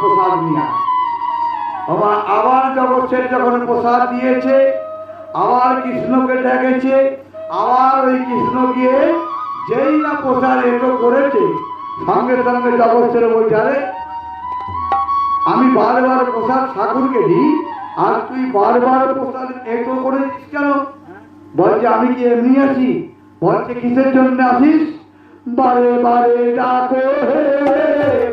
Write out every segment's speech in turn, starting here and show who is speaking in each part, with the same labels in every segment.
Speaker 1: প্রসাদ নিয়ে বাবা। আবার জগৎ যখন প্রসাদ দিয়েছে, আবার কৃষ্ণকে ডেকেছে, আবার ওই কৃষ্ণ গিয়ে যেই না প্রসাদ এটো করেছে, সঙ্গে সঙ্গে জগৎ বলছে, আরে আমি বারবার প্রসাদ ঠাকুরকে দিই, আর তুই বারবার প্রসাদ এটো করেছিস কেন? বলছে আমি কি এমনি আছি? বলছে কিসের জন্য আসিস? বারে বারে ডাকো হে,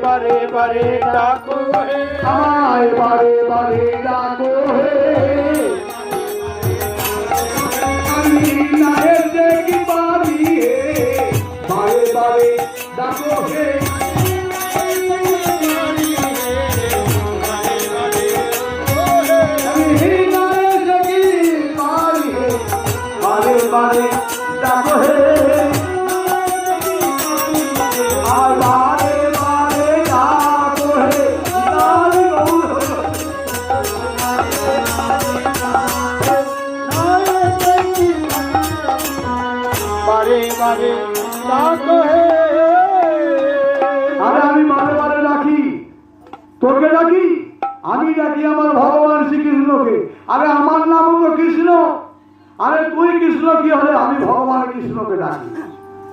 Speaker 2: বারে বারে ডাকো হে,
Speaker 1: আমায় বারে বারে ডাকো হে, আমি না এসে কি পারি হে, বারে বারে ডাকো হে, আমি না এসে কি পারি হে, বারে বারে ডাকো হে, আর বারে বারে ডাকো হে, নারী গৌর
Speaker 2: বারে বারে ডাকো হে।
Speaker 1: আরে আমি বারে বারে ডাকি, তোকে ডাকি? আমি ডাকি আমার ভগবান শ্রীকৃষ্ণকে। আরে আমার নাম তো কৃষ্ণ। আরে তুই কৃষ্ণ কি হলে? আমি ভগবান কৃষ্ণকে ডাকি।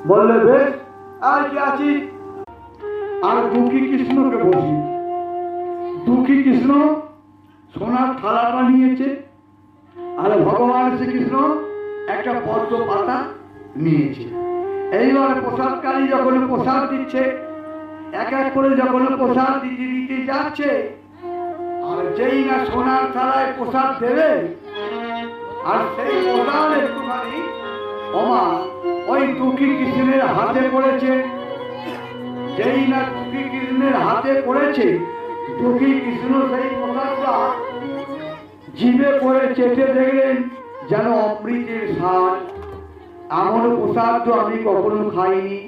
Speaker 1: বললে বেশ, আর কি আছি? আর দুঃখী কৃষ্ণকে বসি। দুঃখী কৃষ্ণ সোনার থালাটা নিয়েছে, আর ভগবান শ্রীকৃষ্ণ একটা পদ্ম পাতা নিয়েছে। এইবার প্রসাদকারী যখন প্রসাদ দিচ্ছে, এক এক করে যখন প্রসাদ দিতে দিতে যাচ্ছে, আর যেই না সোনার থালায় প্রসাদ দেবে, আর সেই প্রসাদ একটুখানি ওমা ওই দুঃখী কৃষ্ণের হাতে পড়েছে। যেই না দুঃখী কৃষ্ণের হাতে পড়েছে, দুঃখী কৃষ্ণ সেই প্রসাদটা জিভে করে চেটে দেখলেন যেন অমৃতের স্বাদ। এমন প্রসাদ তো আমি কখনো খাইনি।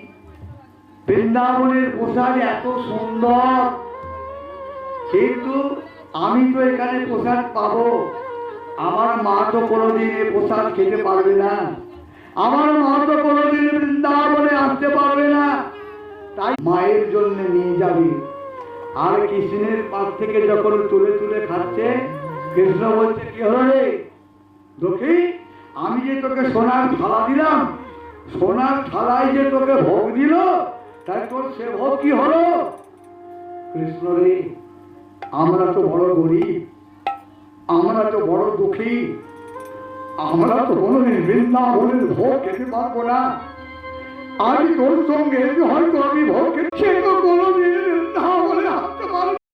Speaker 1: বৃন্দাবনের প্রসাদ এত সুন্দর, কিন্তু আমি তো এখানে প্রসাদ পাবো? আমার মা তো কোনোদিন এ প্রসাদ খেতে পারবে না, আমার মা তো কোনোদিন বৃন্দাবনে আসতে পারবে না। তাই মায়ের জন্য নিয়ে যাবি। আর কৃষ্ণের পাশ থেকে যখন তুলে তুলে খাচ্ছে, কৃষ্ণ বলছে, কি হলো রে দুঃখী? আমি যে তোকে সোনার থালা দিলাম, সোনার থালায় যে তোকে ভোগ দিল, তাই তোর সে ভোগ কি হলো? কৃষ্ণ রে, আমরা তো বড় গরিব, আমরা তো বড় দুঃখী, আমরা তো কোনোদিন বৃন্দাবনের ভোগ খেতে পারবো না। আজ তোর সঙ্গে হয়তো আমি ভোগ খেতে, সে তো কোনোদিন